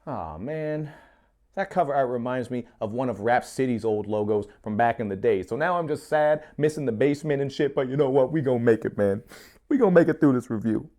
Aw, man. That cover art reminds me of one of Rap City's old logos from back in the day. So now I'm just sad, missing the basement and shit, but you know what? We gonna make it, man. We gonna make it through this review.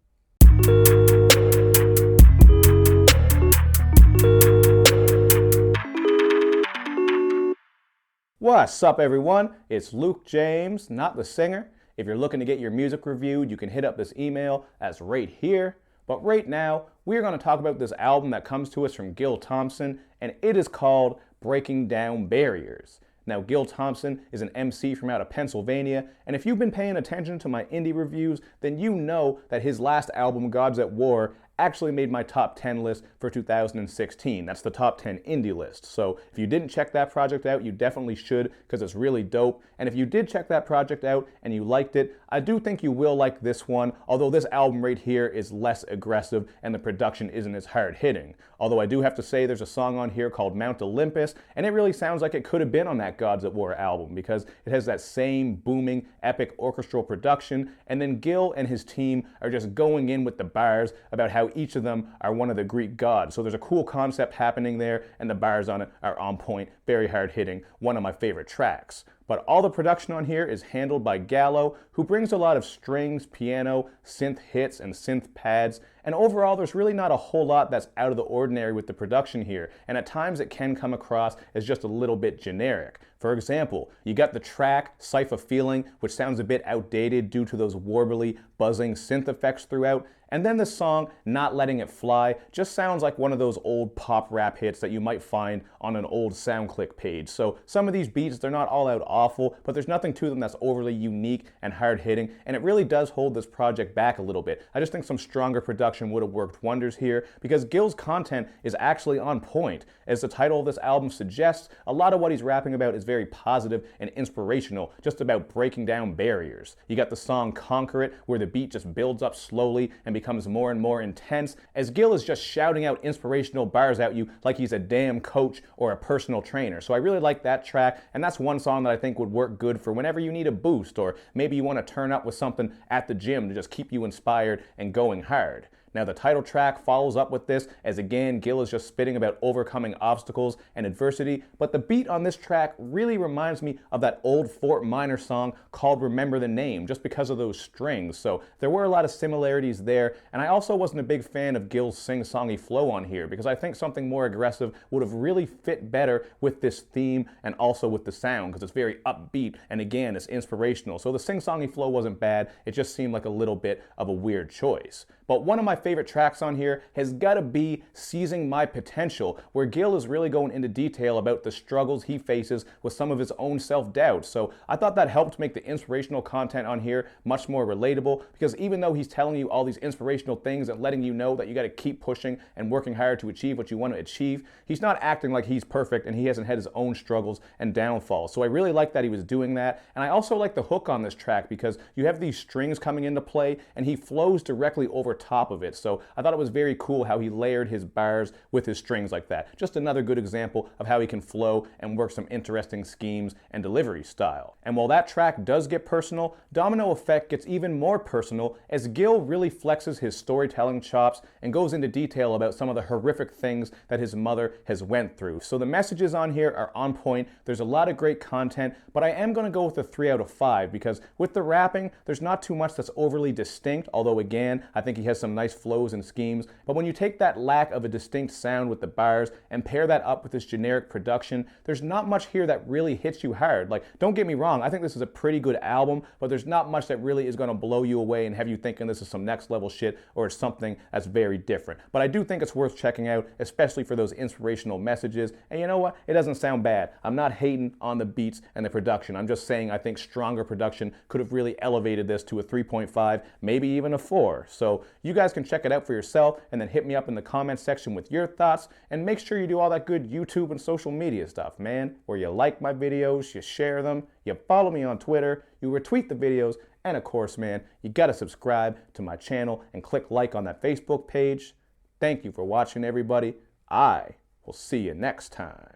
What's up, everyone? It's Luke James, not the singer. If you're looking to get your music reviewed, you can hit up this email that's right here. But right now, we're going to talk about this album that comes to us from Gil Thompson, and it is called Breaking Down Barriers. Now, Gil Thompson is an MC from out of Pennsylvania, and if you've been paying attention to my indie reviews, then you know that his last album, Gods at War, actually made my top 10 list for 2016. That's the top 10 indie list. So if you didn't check that project out, you definitely should, because it's really dope. And if you did check that project out and you liked it, I do think you will like this one, although this album right here is less aggressive and the production isn't as hard hitting. Although I do have to say there's a song on here called Mount Olympus, and it really sounds like it could have been on that Gods at War album, because it has that same booming, epic orchestral production, and then Gil and his team are just going in with the bars about how each of them are one of the Greek gods. So there's a cool concept happening there, and the bars on it are on point, very hard hitting, one of my favorite tracks. But all the production on here is handled by Gallo, who brings a lot of strings, piano, synth hits, and synth pads. And overall, there's really not a whole lot that's out of the ordinary with the production here. And at times it can come across as just a little bit generic. For example, you got the track Cypha Feelin, which sounds a bit outdated due to those warbly, buzzing synth effects throughout. And then the song, Not Letting It Fly, just sounds like one of those old pop rap hits that you might find on an old SoundClick page. So some of these beats, they're not all out awful, but there's nothing to them that's overly unique and hard hitting, and it really does hold this project back a little bit. I just think some stronger production would have worked wonders here, because Gil's content is actually on point. As the title of this album suggests, a lot of what he's rapping about is very positive and inspirational, just about breaking down barriers. You got the song Conquer It, where the beat just builds up slowly and becomes more and more intense, as Gil is just shouting out inspirational bars at you like he's a damn coach or a personal trainer. So I really like that track, and that's one song that I think would work good for whenever you need a boost, or maybe you want to turn up with something at the gym to just keep you inspired and going hard. Now the title track follows up with this, as again Gil is just spitting about overcoming obstacles and adversity, but the beat on this track really reminds me of that old Fort Minor song called Remember the Name, just because of those strings. So there were a lot of similarities there, and I also wasn't a big fan of Gil's sing-songy flow on here, because I think something more aggressive would have really fit better with this theme and also with the sound, because it's very upbeat, and again it's inspirational. So the sing-songy flow wasn't bad, it just seemed like a little bit of a weird choice. But one of my favorite tracks on here has got to be Seizing My Potential, where Gil is really going into detail about the struggles he faces with some of his own self-doubt. So I thought that helped make the inspirational content on here much more relatable, because even though he's telling you all these inspirational things and letting you know that you got to keep pushing and working hard to achieve what you want to achieve, he's not acting like he's perfect and he hasn't had his own struggles and downfalls. So I really like that he was doing that. And I also like the hook on this track, because you have these strings coming into play and he flows directly over top of it. So I thought it was very cool how he layered his bars with his strings like that. Just another good example of how he can flow and work some interesting schemes and delivery style. And while that track does get personal, Domino Effect gets even more personal, as Gil really flexes his storytelling chops and goes into detail about some of the horrific things that his mother has went through. So the messages on here are on point. There's a lot of great content, but I am going to go with a 3 out of 5, because with the rapping, there's not too much that's overly distinct, although again, I think he has some nice flows and schemes. But when you take that lack of a distinct sound with the bars and pair that up with this generic production, there's not much here that really hits you hard. Like, don't get me wrong, I think this is a pretty good album, but there's not much that really is going to blow you away and have you thinking this is some next level shit or it's something that's very different. But I do think it's worth checking out, especially for those inspirational messages. And you know what? It doesn't sound bad. I'm not hating on the beats and the production. I'm just saying I think stronger production could have really elevated this to a 3.5, maybe even a 4. So you guys can check it out for yourself and then hit me up in the comments section with your thoughts, and make sure you do all that good YouTube and social media stuff, man, where you like my videos, you share them, you follow me on Twitter, you retweet the videos, and of course, man, you gotta subscribe to my channel and click like on that Facebook page. Thank you for watching, everybody. I will see you next time.